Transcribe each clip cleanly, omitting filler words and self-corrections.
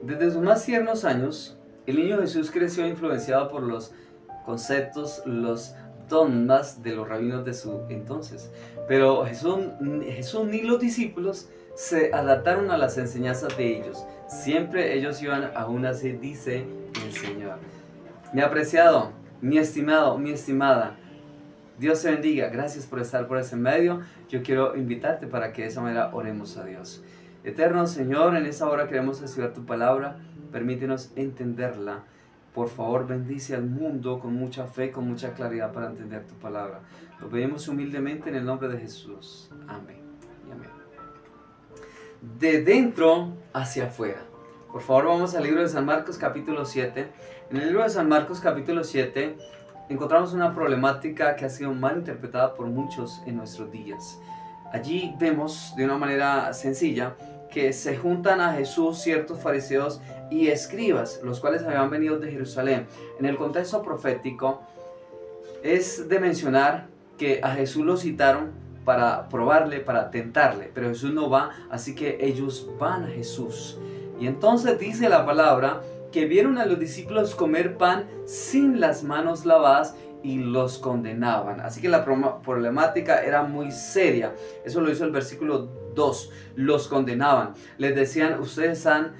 Desde sus más tiernos años, el niño Jesús creció influenciado por los conceptos, los dogmas de los rabinos de su entonces. Pero Jesús ni los discípulos se adaptaron a las enseñanzas de ellos. Siempre ellos iban aún así, dice el Señor. Mi apreciado, mi estimado, mi estimada, Dios te bendiga. Gracias por estar por ese medio. Yo quiero invitarte para que de esa manera oremos a Dios. Eterno Señor, en esta hora queremos estudiar tu palabra. Permítenos entenderla. Por favor, bendice al mundo con mucha fe, con mucha claridad para entender tu palabra. Lo pedimos humildemente en el nombre de Jesús. Amén y amén. De dentro hacia afuera. Por favor, vamos al libro de San Marcos capítulo 7. En el libro de San Marcos capítulo 7 encontramos una problemática que ha sido mal interpretada por muchos en nuestros días. Allí vemos de una manera sencilla que se juntan a Jesús ciertos fariseos y escribas, los cuales habían venido de Jerusalén. En el contexto profético es de mencionar que a Jesús lo citaron para probarle, para tentarle, pero Jesús no va, así que ellos van a Jesús. Y entonces dice la palabra que vieron a los discípulos comer pan sin las manos lavadas y los condenaban. Así que la problemática era muy seria. Eso lo hizo el versículo 2. Los condenaban. Les decían, ustedes están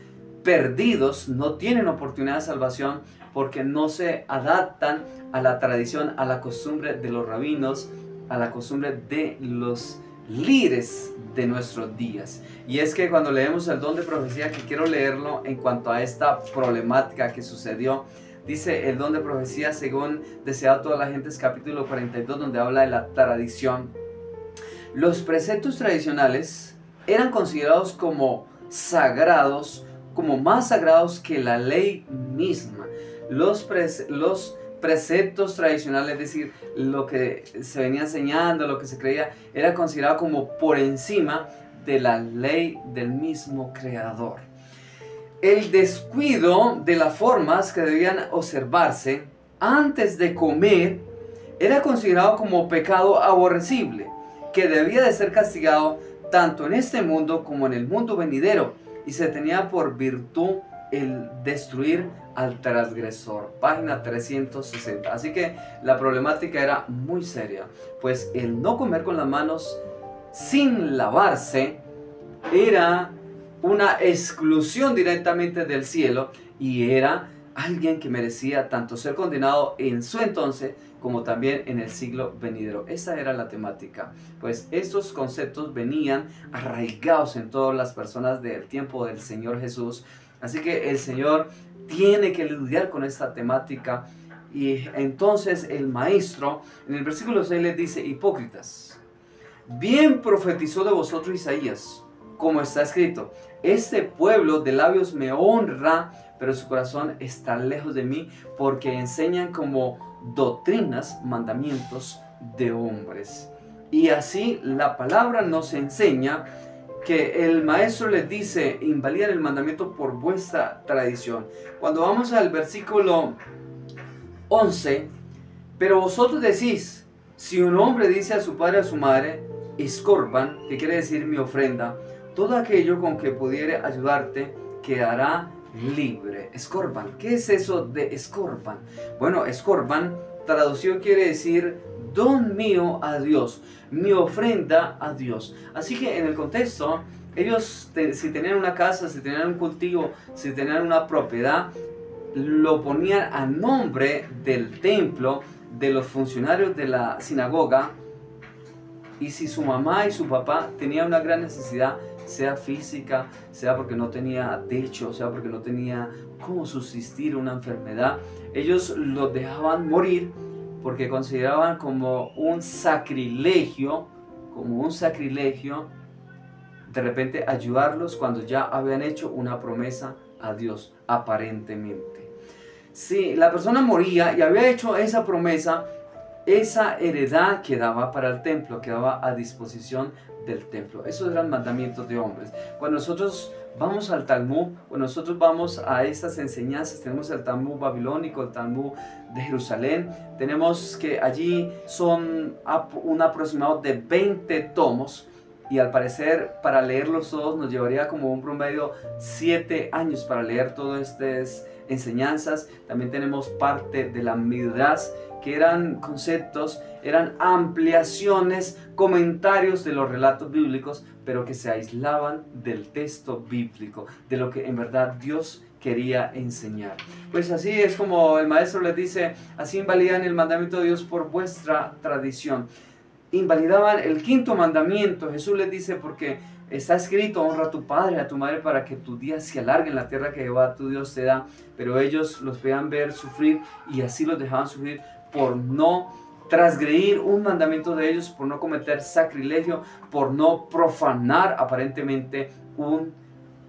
perdidos, no tienen oportunidad de salvación porque no se adaptan a la tradición, a la costumbre de los rabinos, a la costumbre de los líderes de nuestros días. Y es que cuando leemos el don de profecía, que quiero leerlo en cuanto a esta problemática que sucedió, dice el don de profecía según deseado toda la gente, es capítulo 42, donde habla de la tradición. Los preceptos tradicionales eran considerados como sagrados, como más sagrados que la ley misma. Los preceptos tradicionales, es decir, lo que se venía enseñando, lo que se creía, era considerado como por encima de la ley del mismo Creador. El descuido de las formas que debían observarse antes de comer era considerado como pecado aborrecible, que debía de ser castigado tanto en este mundo como en el mundo venidero, y se tenía por virtud el destruir al transgresor. Página 360. Así que la problemática era muy seria, pues el no comer con las manos sin lavarse era una exclusión directamente del cielo, y era alguien que merecía tanto ser condenado en su entonces como también en el siglo venidero. Esa era la temática, pues estos conceptos venían arraigados en todas las personas del tiempo del Señor Jesús. Así que el Señor tiene que lidiar con esta temática, y entonces el maestro en el versículo 6 les dice: hipócritas, bien profetizó de vosotros Isaías, como está escrito: este pueblo de labios me honra, pero su corazón está lejos de mí, porque enseñan como doctrinas mandamientos de hombres. Y así la palabra nos enseña que el maestro les dice: invalidan el mandamiento por vuestra tradición. Cuando vamos al versículo 11, pero vosotros decís, si un hombre dice a su padre o a su madre, escorban, que quiere decir mi ofrenda, todo aquello con que pudiere ayudarte quedará libre. Escorban, ¿qué es eso de escorban? Bueno, escorban traducido quiere decir don mío a Dios, mi ofrenda a Dios. Así que en el contexto, ellos si tenían una casa, si tenían un cultivo, si tenían una propiedad, lo ponían a nombre del templo, de los funcionarios de la sinagoga. Y si su mamá y su papá tenían una gran necesidad, sea física, sea porque no tenía techo, sea porque no tenía cómo subsistir, una enfermedad, ellos los dejaban morir porque consideraban como un sacrilegio, de repente ayudarlos cuando ya habían hecho una promesa a Dios, aparentemente. Si la persona moría y había hecho esa promesa, esa heredad quedaba para el templo, quedaba a disposición del templo. Esos eran mandamientos de hombres. Cuando nosotros vamos al Talmud, cuando nosotros vamos a estas enseñanzas, tenemos el Talmud babilónico, el Talmud de Jerusalén, tenemos que allí son un aproximado de 20 tomos. y al parecer para leerlos todos nos llevaría como un promedio 7 años para leer todas estas enseñanzas. También tenemos parte de la Midrash, que eran conceptos, eran ampliaciones, comentarios de los relatos bíblicos, pero que se aislaban del texto bíblico, de lo que en verdad Dios quería enseñar. Pues así es como el maestro les dice, así invalidan el mandamiento de Dios por vuestra tradición. Invalidaban el quinto mandamiento. Jesús les dice, porque está escrito, honra a tu padre y a tu madre para que tu día se alargue en la tierra que Jehová tu Dios te da. Pero ellos los podían ver sufrir y así los dejaban sufrir por no transgredir un mandamiento de ellos, por no cometer sacrilegio, por no profanar aparentemente un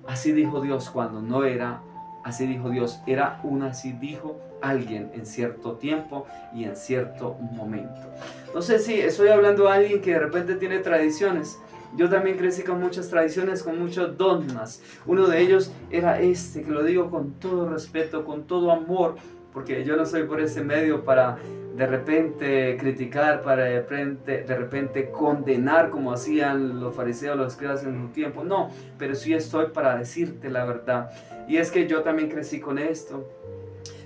así dijo Dios, cuando no era así dijo Dios, era un así dijo alguien en cierto tiempo y en cierto momento. Entonces sí, estoy hablando de alguien que de repente tiene tradiciones. Yo también crecí con muchas tradiciones, con muchos dogmas. Uno de ellos era este, que lo digo con todo respeto, con todo amor, porque yo no soy por ese medio para de repente criticar, para de repente condenar como hacían los fariseos, los escribas en un tiempo. No, pero sí estoy para decirte la verdad. Y es que yo también crecí con esto.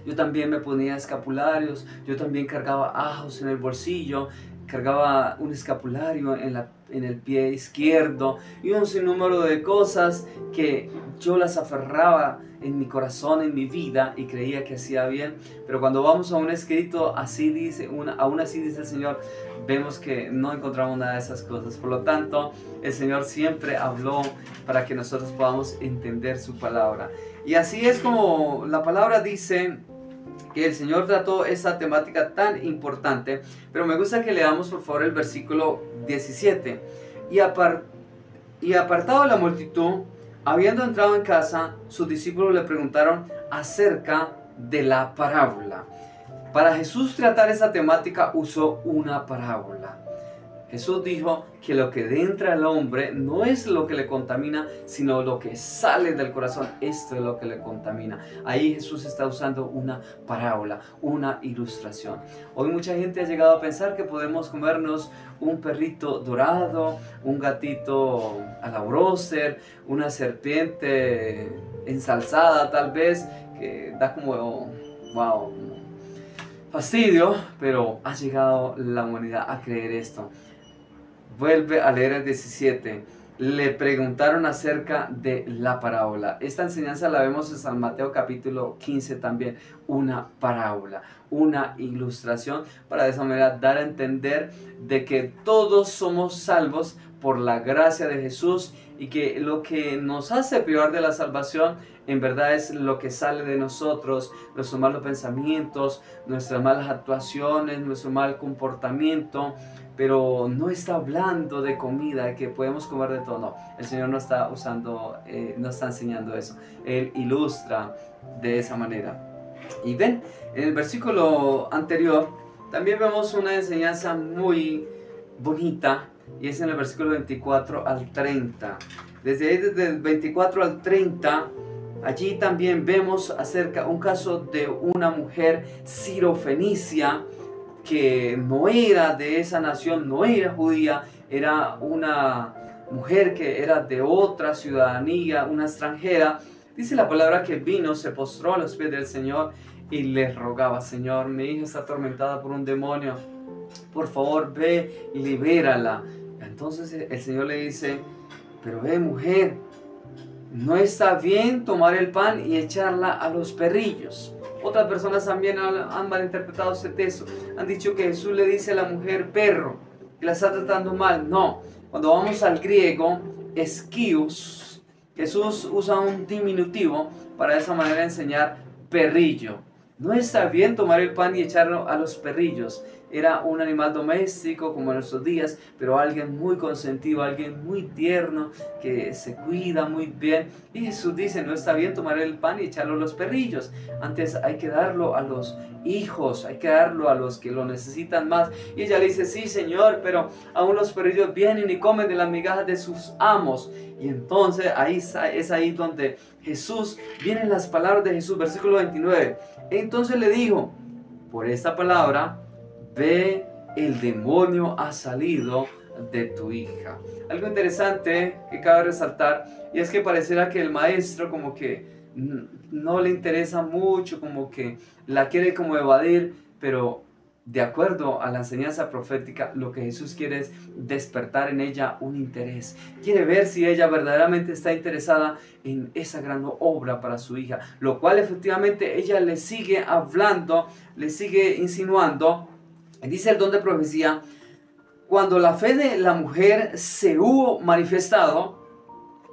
Yo también me ponía escapularios, yo también cargaba ajos en el bolsillo, cargaba un escapulario en el pie izquierdo y un sinnúmero de cosas que yo las aferraba en mi corazón, en mi vida, y creía que hacía bien. Pero cuando vamos a un escrito, así dice, aún así dice el Señor, vemos que no encontramos nada de esas cosas. Por lo tanto, el Señor siempre habló para que nosotros podamos entender su palabra. Y así es como la palabra dice que el Señor trató esta temática tan importante. Pero me gusta que leamos por favor el versículo 17. Y apartado de la multitud, habiendo entrado en casa, sus discípulos le preguntaron acerca de la parábola. Para Jesús tratar esa temática usó una parábola. Jesús dijo que lo que entra al hombre no es lo que le contamina, sino lo que sale del corazón. Esto es lo que le contamina. Ahí Jesús está usando una parábola, una ilustración. Hoy mucha gente ha llegado a pensar que podemos comernos un perrito dorado, un gatito a la bróster, una serpiente ensalzada tal vez, que da como, wow, fastidio, pero ha llegado la humanidad a creer esto. Vuelve a leer el 17. Le preguntaron acerca de la parábola. Esta enseñanza la vemos en San Mateo capítulo 15 también. Una parábola, una ilustración para de esa manera dar a entender de que todos somos salvos por la gracia de Jesús y que lo que nos hace privar de la salvación en verdad es lo que sale de nosotros, nuestros malos pensamientos, nuestras malas actuaciones, nuestro mal comportamiento. Pero no está hablando de comida, de que podemos comer de todo. No, el Señor no está no está enseñando eso. Él ilustra de esa manera. Y ven, en el versículo anterior también vemos una enseñanza muy bonita, y es en el versículo 24 al 30. Desde el 24 al 30, allí también vemos un caso de una mujer sirofenicia, que no era de esa nación, no era judía, era una mujer que era de otra ciudadanía, una extranjera. Dice la palabra que vino, se postró a los pies del Señor y le rogaba: Señor, mi hija está atormentada por un demonio, por favor ve y libérala. Entonces el Señor le dice: pero ve, mujer, no está bien tomar el pan y echarla a los perrillos. Otras personas también han malinterpretado este texto. Han dicho que Jesús le dice a la mujer perro, que la está tratando mal. No, cuando vamos al griego, esquios, Jesús usa un diminutivo para de esa manera enseñar perrillo. No está bien tomar el pan y echarlo a los perrillos. Era un animal doméstico como en nuestros días, pero alguien muy consentido, alguien muy tierno, que se cuida muy bien. Y Jesús dice: no está bien tomar el pan y echarlo a los perrillos. Antes hay que darlo a los hijos, hay que darlo a los que lo necesitan más. Y ella le dice: sí, Señor, pero aún los perrillos vienen y comen de las migajas de sus amos. Y entonces es ahí donde Jesús, vienen las palabras de Jesús, versículo 29. Entonces le dijo: por esta palabra, ve, el demonio ha salido de tu hija. Algo interesante que cabe resaltar, y es que pareciera que el maestro como que no le interesa mucho, como que la quiere como evadir, pero de acuerdo a la enseñanza profética, lo que Jesús quiere es despertar en ella un interés. Quiere ver si ella verdaderamente está interesada en esa gran obra para su hija, lo cual efectivamente ella le sigue hablando, le sigue insinuando. Dice el don de profecía: cuando la fe de la mujer se hubo manifestado,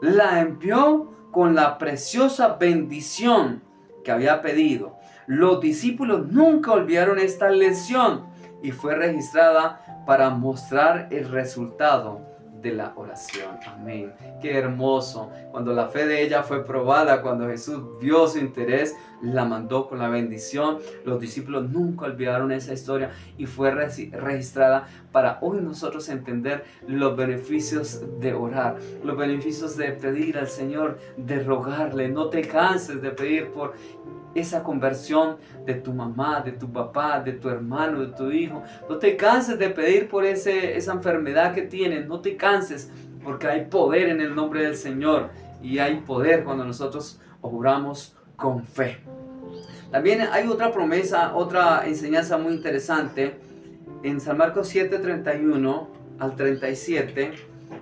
la envió con la preciosa bendición que había pedido. Los discípulos nunca olvidaron esta lección y fue registrada para mostrar el resultado de la oración. Amén. Qué hermoso. Cuando la fe de ella fue probada, cuando Jesús vio su interés, la mandó con la bendición. Los discípulos nunca olvidaron esa historia y fue registrada para hoy nosotros entender los beneficios de orar, los beneficios de pedir al Señor, de rogarle. No te canses de pedir por esa conversión de tu mamá, de tu papá, de tu hermano, de tu hijo. No te canses de pedir por esa enfermedad que tienes. No te canses, porque hay poder en el nombre del Señor, y hay poder cuando nosotros oramos con fe. También hay otra promesa, otra enseñanza muy interesante en San Marcos 7, 31 al 37,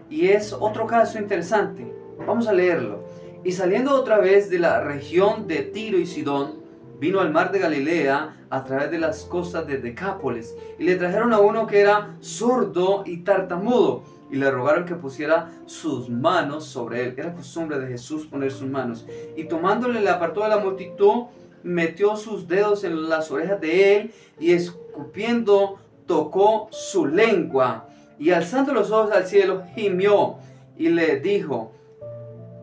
y es otro caso interesante. Vamos a leerlo. Y saliendo otra vez de la región de Tiro y Sidón, vino al mar de Galilea a través de las costas de Decápolis, y le trajeron a uno que era sordo y tartamudo, y le rogaron que pusiera sus manos sobre él. Era costumbre de Jesús poner sus manos. Y tomándole, le apartó de la multitud, metió sus dedos en las orejas de él, y escupiendo tocó su lengua, y alzando los ojos al cielo, gimió, y le dijo: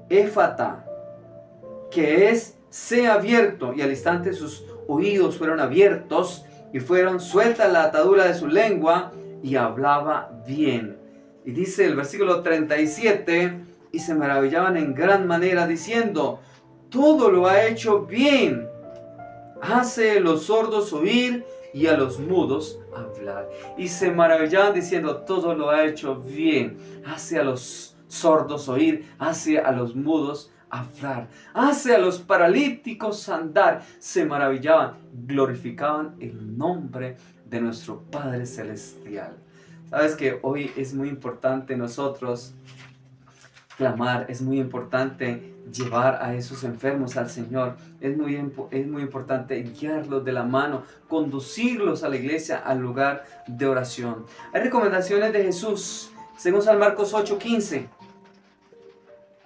Éfata, que es, sea abierto. Y al instante sus oídos fueron abiertos, y fueron sueltas la atadura de su lengua, y hablaba bien. Y dice el versículo 37, y se maravillaban en gran manera, diciendo: todo lo ha hecho bien. Hace a los sordos oír y a los mudos hablar. Y se maravillaban diciendo: todo lo ha hecho bien. Hace a los sordos oír, hace a los mudos hablar, hace a los paralíticos andar. Se maravillaban, glorificaban el nombre de nuestro Padre Celestial. Sabes que hoy es muy importante nosotros clamar, es muy importante llevar a esos enfermos al Señor, es muy importante guiarlos de la mano, conducirlos a la iglesia, al lugar de oración. Hay recomendaciones de Jesús, según San Marcos 8:15.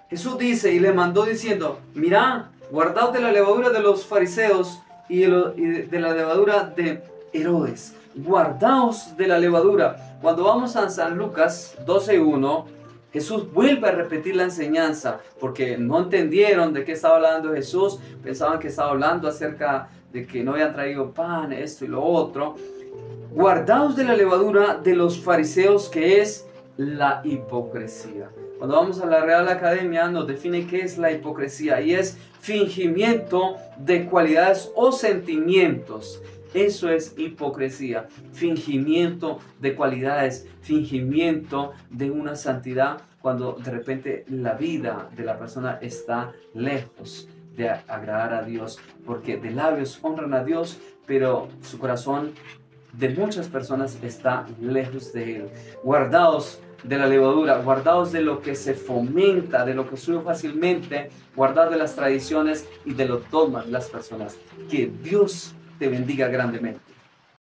Jesús dice, y le mandó diciendo: mirad, guardaos de la levadura de los fariseos y de la levadura de Herodes. Guardaos de la levadura. Cuando vamos a San Lucas 12:1, Jesús vuelve a repetir la enseñanza, porque no entendieron de qué estaba hablando Jesús. Pensaban que estaba hablando acerca de que no habían traído pan, esto y lo otro. Guardaos de la levadura de los fariseos, que es la hipocresía. Cuando vamos a la Real Academia nos define qué es la hipocresía, y es fingimiento de cualidades o sentimientos. Eso es hipocresía, fingimiento de cualidades, fingimiento de una santidad, cuando de repente la vida de la persona está lejos de agradar a Dios, porque de labios honran a Dios, pero su corazón de muchas personas está lejos de Él. Guardaos de la levadura, guardaos de lo que se fomenta, de lo que sube fácilmente, guardaos de las tradiciones y de los dogmas de las personas. Que Dios te bendiga grandemente.